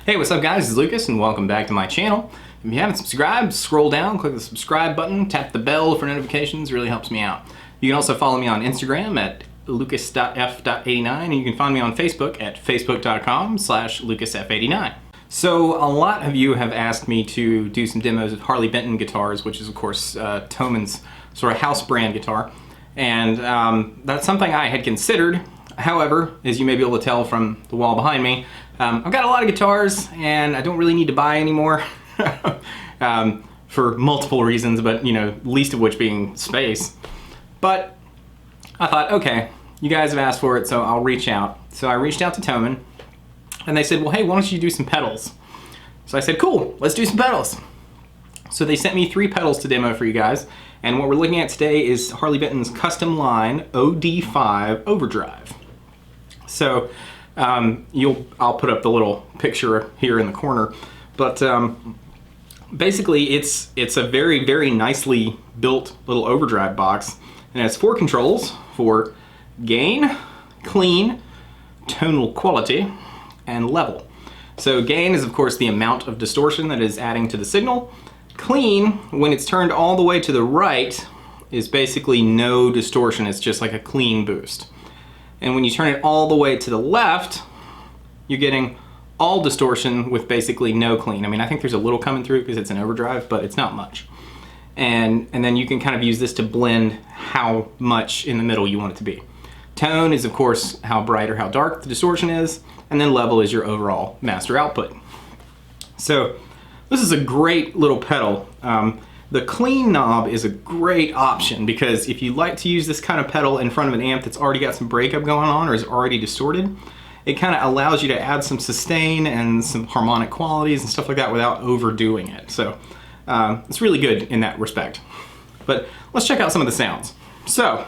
Hey, what's up guys? It's Lucas and welcome back to my channel. If you haven't subscribed, scroll down, click the subscribe button, tap the bell for notifications, it really helps me out. You can also follow me on Instagram at lucas.f.89 and you can find me on Facebook at facebook.com/lucasf89. So a lot of you have asked me to do some demos of Harley Benton guitars, which is of course Thoman's sort of house brand guitar. And that's something I had considered. However, as you may be able to tell from the wall behind me, I've got a lot of guitars and I don't really need to buy anymore for multiple reasons, but least of which being space. But I thought, okay, you guys have asked for it, so I'll reach out. So I reached out to Thoman and they said, well, hey, why don't you do some pedals? So I said, cool, let's do some pedals. So they sent me 3 pedals to demo for you guys. And what we're looking at today is Harley Benton's custom line OD-5 Overdrive. So I'll put up the little picture here in the corner, but basically it's a very, very nicely built little overdrive box, and it has 4 controls for gain, clean, tonal quality, and level. So gain is of course the amount of distortion that is adding to the signal. Clean, when it's turned all the way to the right, is basically no distortion, it's just like a clean boost. And when you turn it all the way to the left, you're getting all distortion with basically no clean. I mean, I think there's a little coming through because it's an overdrive, but it's not much. And then you can kind of use this to blend how much in the middle you want it to be. Tone is of course how bright or how dark the distortion is, and then level is your overall master output. So this is a great little pedal. The clean knob is a great option because if you like to use this kind of pedal in front of an amp that's already got some breakup going on or is already distorted, it kind of allows you to add some sustain and some harmonic qualities and stuff like that without overdoing it. So it's really good in that respect. But let's check out some of the sounds. So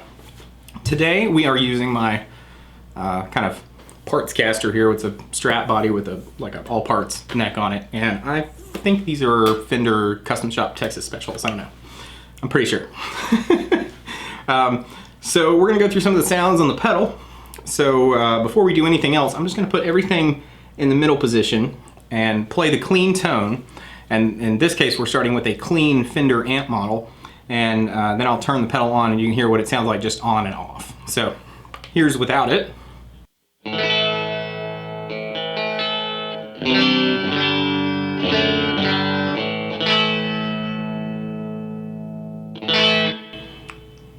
today we are using my kind of parts caster here with a strap body with a all parts neck on it, and I think these are Fender Custom Shop Texas Specials. I don't know. I'm pretty sure. So we're gonna go through some of the sounds on the pedal. So before we do anything else, I'm just gonna put everything in the middle position and play the clean tone. And in this case, we're starting with a clean Fender amp model. And then I'll turn the pedal on and you can hear what it sounds like just on and off. So here's without it.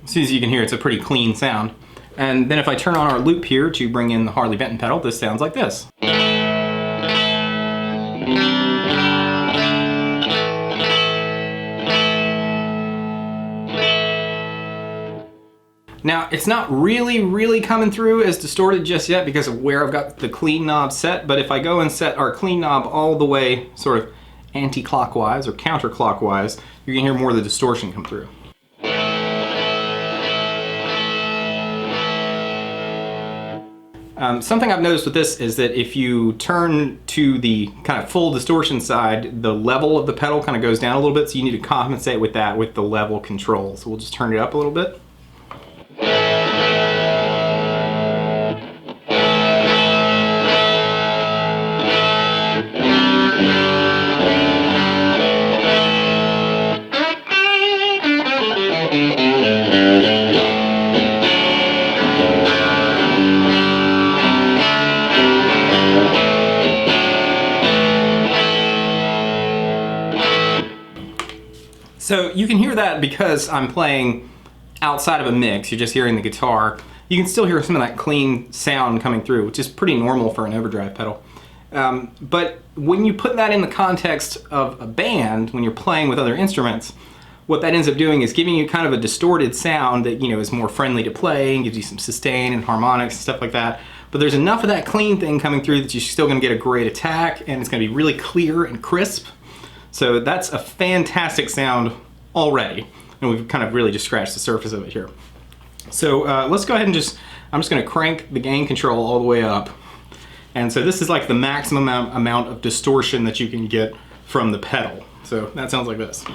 As soon as you can hear, it's a pretty clean sound. And then if I turn on our loop here to bring in the Harley Benton pedal, this sounds like this. Now, it's not really coming through as distorted just yet because of where I've got the clean knob set, but if I go and set our clean knob all the way sort of anti-clockwise or counterclockwise, you can hear more of the distortion come through. Something I've noticed with this is that if you turn to the kind of full distortion side, the level of the pedal kind of goes down a little bit, so you need to compensate with that with the level control. So we'll just turn it up a little bit. So you can hear that because I'm playing outside of a mix, you're just hearing the guitar. You can still hear some of that clean sound coming through, which is pretty normal for an overdrive pedal. But when you put that in the context of a band, when you're playing with other instruments, what that ends up doing is giving you kind of a distorted sound that is more friendly to play and gives you some sustain and harmonics and stuff like that. But there's enough of that clean thing coming through that you're still going to get a great attack, and it's going to be really clear and crisp. So that's a fantastic sound already, and we've kind of really just scratched the surface of it here. So let's go ahead and I'm just going to crank the gain control all the way up. And so this is like the maximum amount of distortion that you can get from the pedal. So that sounds like this.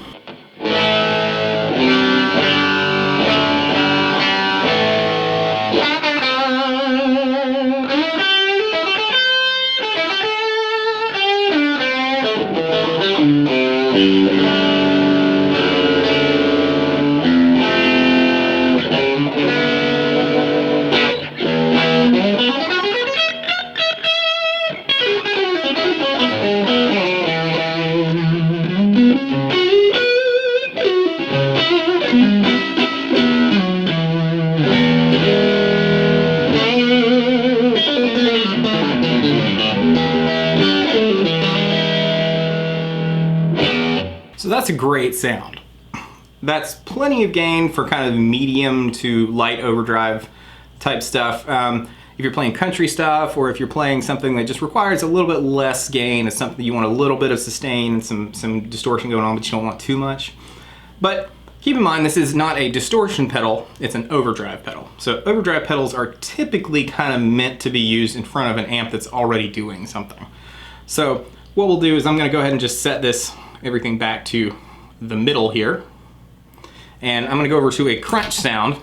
a great sound. That's plenty of gain for kind of medium to light overdrive type stuff. If you're playing country stuff, or if you're playing something that just requires a little bit less gain, it's something you want a little bit of sustain and some distortion going on, but you don't want too much. But keep in mind, this is not a distortion pedal, it's an overdrive pedal. So overdrive pedals are typically kind of meant to be used in front of an amp that's already doing something. So what we'll do is I'm gonna go ahead and just set everything back to the middle here. And I'm gonna go over to a crunch sound.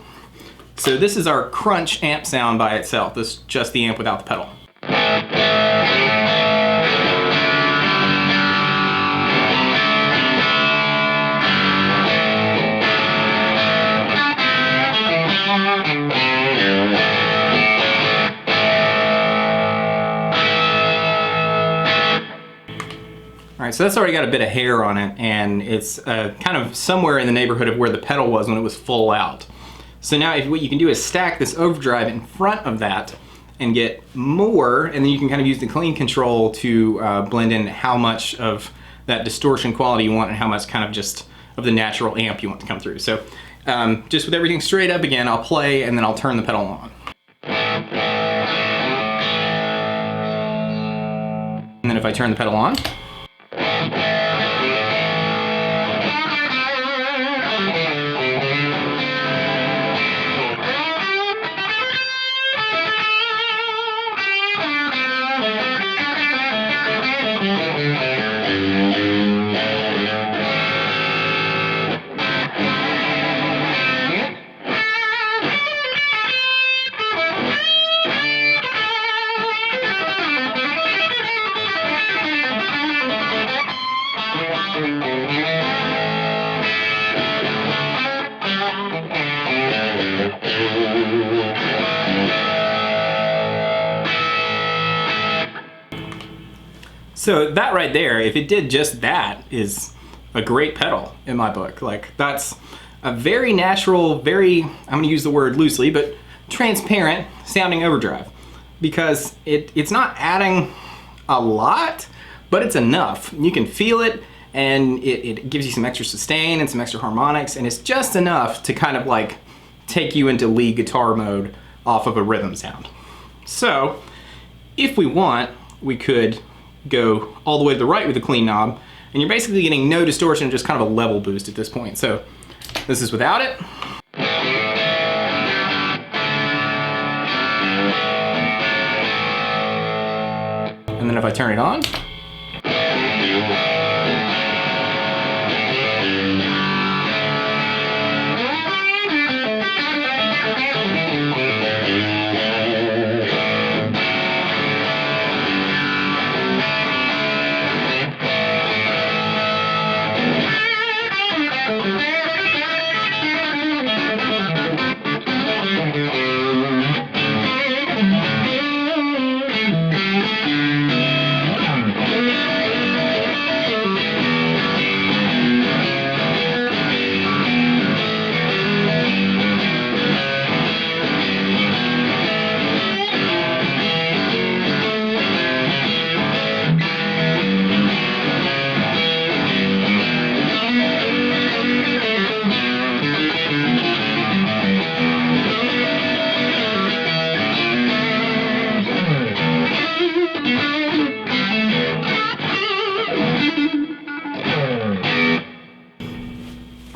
So this is our crunch amp sound by itself. This is just the amp without the pedal. All right, so that's already got a bit of hair on it, and it's kind of somewhere in the neighborhood of where the pedal was when it was full out. So now what you can do is stack this overdrive in front of that and get more, and then you can kind of use the clean control to blend in how much of that distortion quality you want and how much kind of just of the natural amp you want to come through. So just with everything straight up again, I'll play and then I'll turn the pedal on. And then if I turn the pedal on, so that right there, if it did just that, is a great pedal in my book. Like, that's a very natural, I'm gonna use the word loosely, but transparent sounding overdrive, because it's not adding a lot, but it's enough. You can feel it, and it gives you some extra sustain and some extra harmonics, and it's just enough to kind of like take you into lead guitar mode off of a rhythm sound. So if we want, we could go all the way to the right with the clean knob, and you're basically getting no distortion, just kind of a level boost at this point. So this is without it. And then if I turn it on,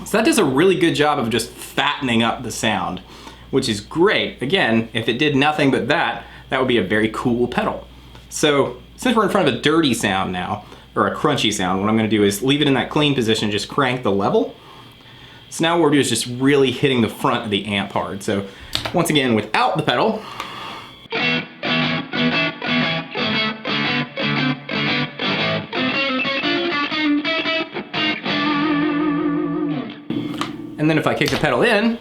so that does a really good job of just fattening up the sound, which is great. Again, if it did nothing but that would be a very cool pedal. So since we're in front of a dirty sound now, or a crunchy sound, what I'm gonna do is leave it in that clean position, just crank the level. So now what we're doing is just really hitting the front of the amp hard. So once again, without the pedal, and then if I kick the pedal in,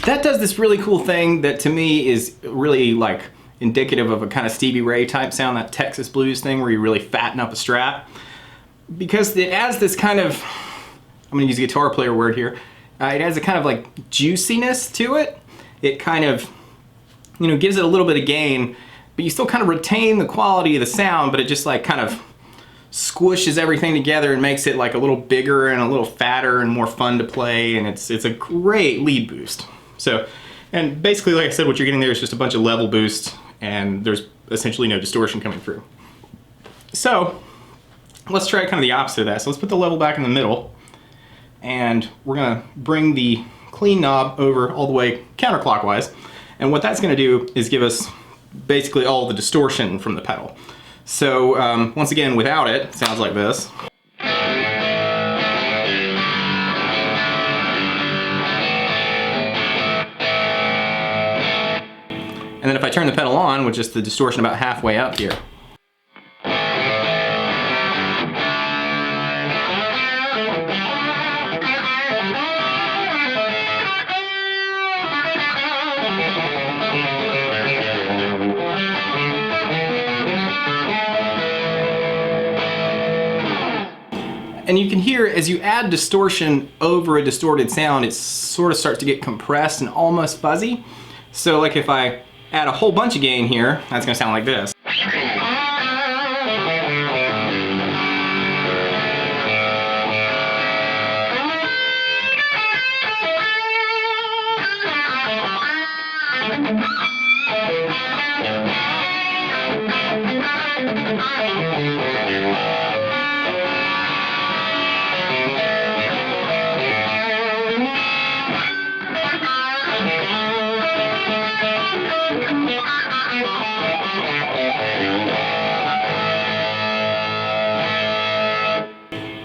that does this really cool thing that to me is really like indicative of a kind of Stevie Ray type sound, that Texas blues thing where you really fatten up a Strat. Because it adds this kind of, I'm gonna use a guitar player word here, it adds a kind of like juiciness to it. It kind of, you know, gives it a little bit of gain, but you still kind of retain the quality of the sound, but it just like kind of squishes everything together and makes it like a little bigger and a little fatter and more fun to play, and it's a great lead boost. So, and basically, like I said, what you're getting there is just a bunch of level boosts, and there's essentially no distortion coming through. So, let's try kind of the opposite of that. So let's put the level back in the middle, and we're gonna bring the clean knob over all the way counterclockwise, and what that's gonna do is give us basically all the distortion from the pedal. So once again, without it, it sounds like this. And then if I turn the pedal on with just the distortion about halfway up here. And you can hear as you add distortion over a distorted sound, it sort of starts to get compressed and almost fuzzy. So like if I add a whole bunch of gain here, that's gonna sound like this.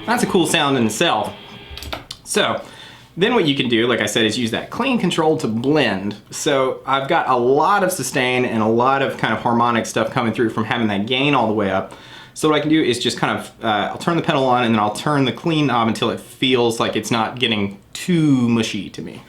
That's a cool sound in itself. So then what you can do, like I said, is use that clean control to blend. So I've got a lot of sustain and a lot of kind of harmonic stuff coming through from having that gain all the way up. So what I can do is just kind of, I'll turn the pedal on and then I'll turn the clean knob until it feels like it's not getting too mushy to me.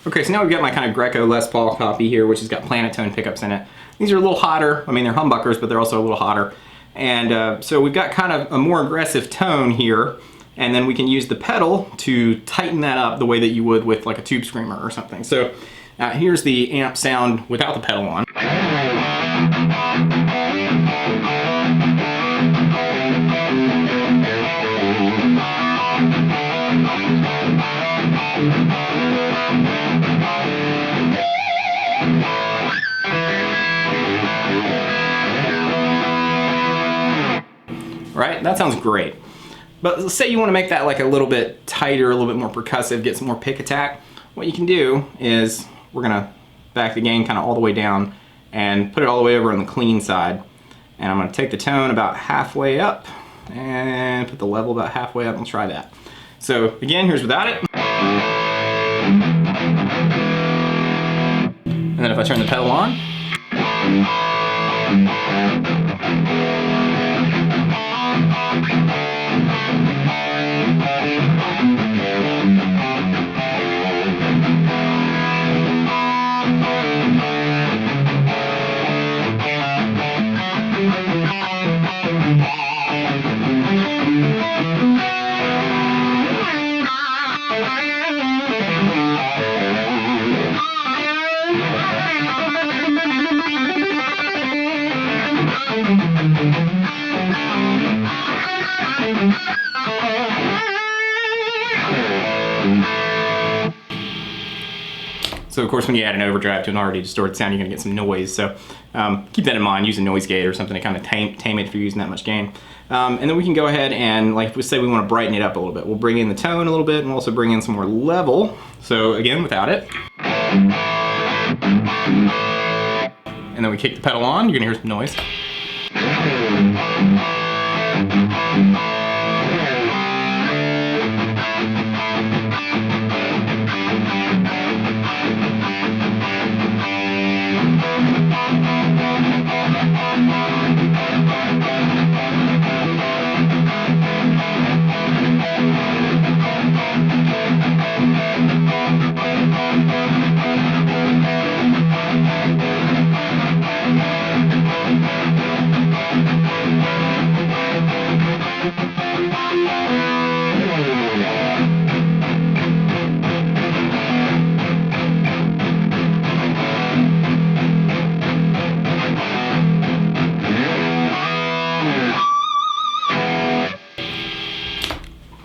Okay, so now we've got my kind of Greco Les Paul copy here, which has got planet tone pickups in it. These are a little hotter. I mean, they're humbuckers, but they're also a little hotter. And so we've got kind of a more aggressive tone here, and then we can use the pedal to tighten that up the way that you would with like a tube screamer or something. So here's the amp sound without the pedal on. Right? That sounds great. But let's say you want to make that like a little bit tighter, a little bit more percussive, get some more pick attack. What you can do is we're going to back the gain kind of all the way down and put it all the way over on the clean side. And I'm going to take the tone about halfway up and put the level about halfway up and try that. So again, here's without it. And then if I turn the pedal on. So of course when you add an overdrive to an already distorted sound, you're gonna get some noise. So keep that in mind, use a noise gate or something to kind of tame it if you're using that much gain. And then we can go ahead and, like we say, we wanna brighten it up a little bit. We'll bring in the tone a little bit and we'll also bring in some more level. So again, without it. And then we kick the pedal on, you're gonna hear some noise.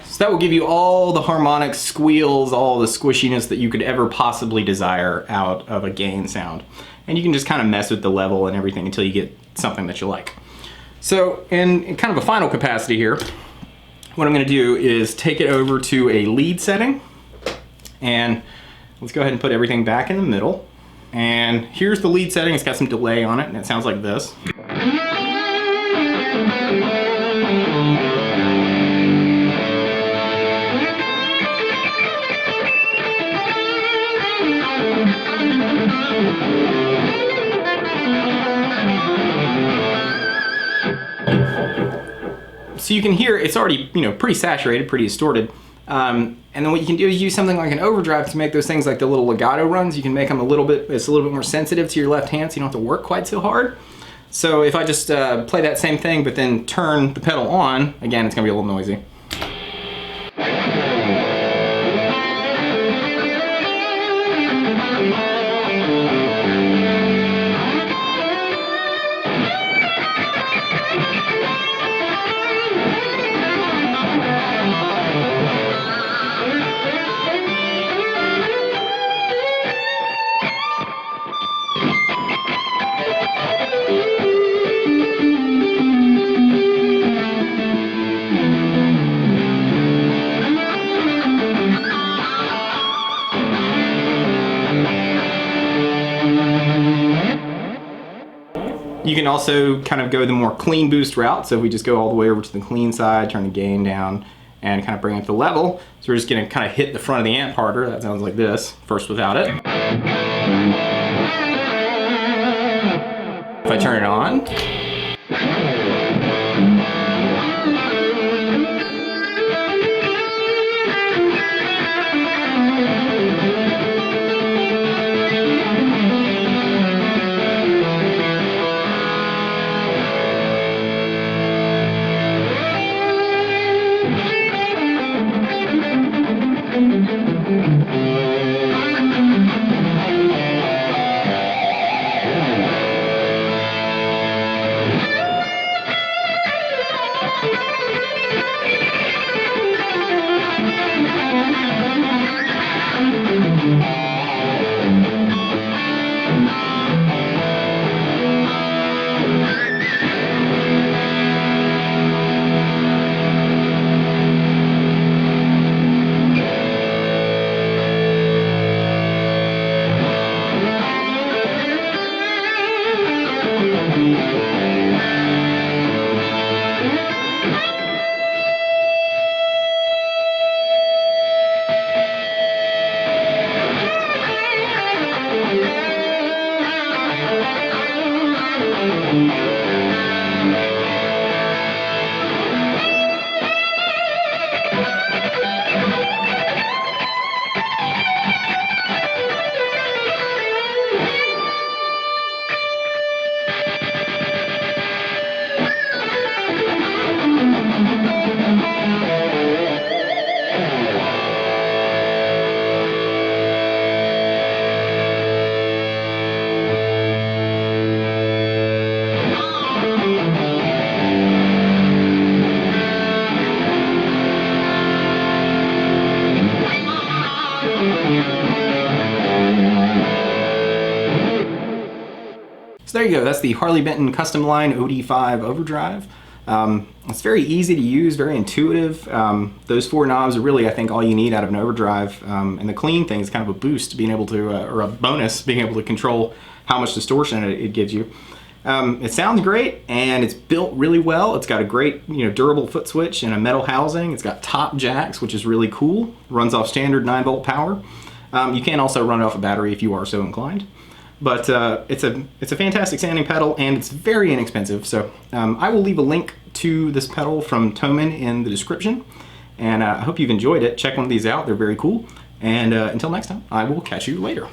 So that will give you all the harmonic squeals, all the squishiness that you could ever possibly desire out of a gain sound. And you can just kind of mess with the level and everything until you get something that you like. So in kind of a final capacity here, what I'm gonna do is take it over to a lead setting, and let's go ahead and put everything back in the middle. And here's the lead setting. It's got some delay on it and it sounds like this. So you can hear it's already, pretty saturated, pretty distorted. And then what you can do is use something like an overdrive to make those things like the little legato runs. You can make them it's a little bit more sensitive to your left hand, so you don't have to work quite so hard. So if I just play that same thing, but then turn the pedal on, again, it's gonna be a little noisy. You can also kind of go the more clean boost route. So if we just go all the way over to the clean side, turn the gain down, and kind of bring up the level. So we're just gonna kind of hit the front of the amp harder. That sounds like this, first without it. If I turn it on, So there you go, that's the Harley Benton custom line OD-5 Overdrive. It's very easy to use, very intuitive. Those 4 knobs are really, I think, all you need out of an overdrive. And the clean thing is kind of a boost, being able to, or a bonus, being able to control how much distortion it gives you. It sounds great, and it's built really well. It's got a great, durable foot switch and a metal housing. It's got top jacks, which is really cool. Runs off standard 9-volt power. You can also run it off a battery if you are so inclined. But it's a fantastic sounding pedal, and it's very inexpensive. So I will leave a link to this pedal from Thomann in the description. And I hope you've enjoyed it. Check one of these out. They're very cool. And until next time, I will catch you later.